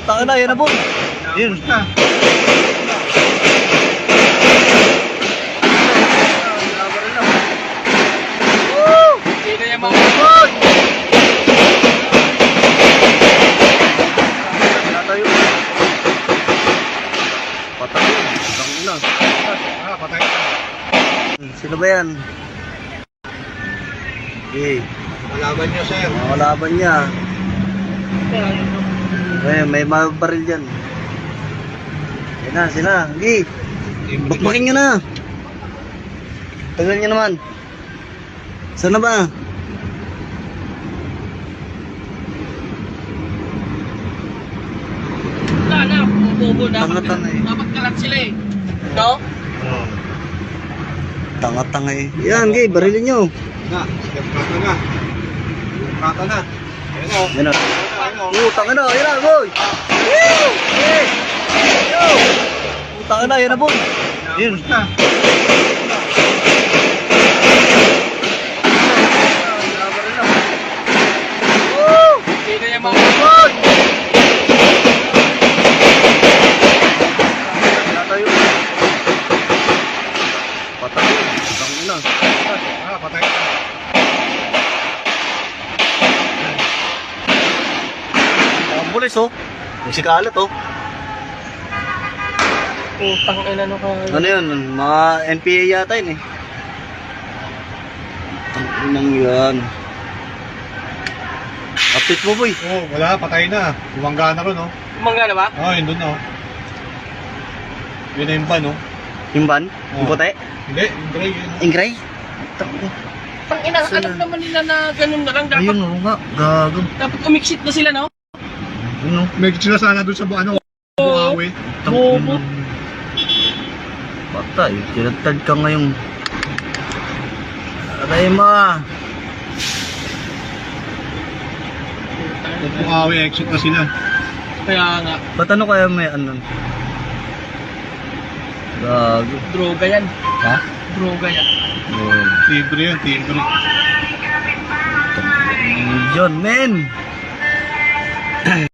Tanga na, yan na po. Yun. Hindi na yung mga good. Patay yun. Tangin na. Patay. Sino ba yan? Okay. Malaban niya, sir. Mga kalaban niya. May mga baril dyan. Yan na, sila. Okay. Bakbakin nyo na. Tagal nyo naman. Saan na ba? Wala na, bubo. Tanga-tanga eh. Dapat kalat sila eh. No? Tanga-tanga eh. Yan, okay. Barilin nyo. Na, kata na. Kata na. Ayun o. Yan o. Ayun o. Tanga na. Yan na, boy. Hey! Yo! Tanga na, yan na, boy. Yun. Na. Hindi na yung mga good. Patay yun. Tangin na. Patay. Ambulis oh. Yung sikalat oh. Utang ina no ka. Ano yun? Mga NPA yata yun eh. Tanginang yan. Update mo boy. Oh, wala, patay na. Bumangga na ron, oh. Umangga na ba? Oh, yun dun, oh. Yun na yung ban, oh. Yung ban? Yung Oh. puti? Hindi, yung gray, yun. Ingray? Tangin. Tang ina, alam naman nila na ganun na lang. Ayun Dapat, oh nga. Gago. dapat umiksit na sila, no? Ayun oh. May sila sana dun sa ano, Bukawi. Bobo. Patay. Tinatad ka ngayong. Aray mo ah. Bukawi, exit na sila. Kaya nga, Ba't ano kaya may ano? Gago. droga yan. Ha? Droga yan. Oh. Libre yun, libre. John, men!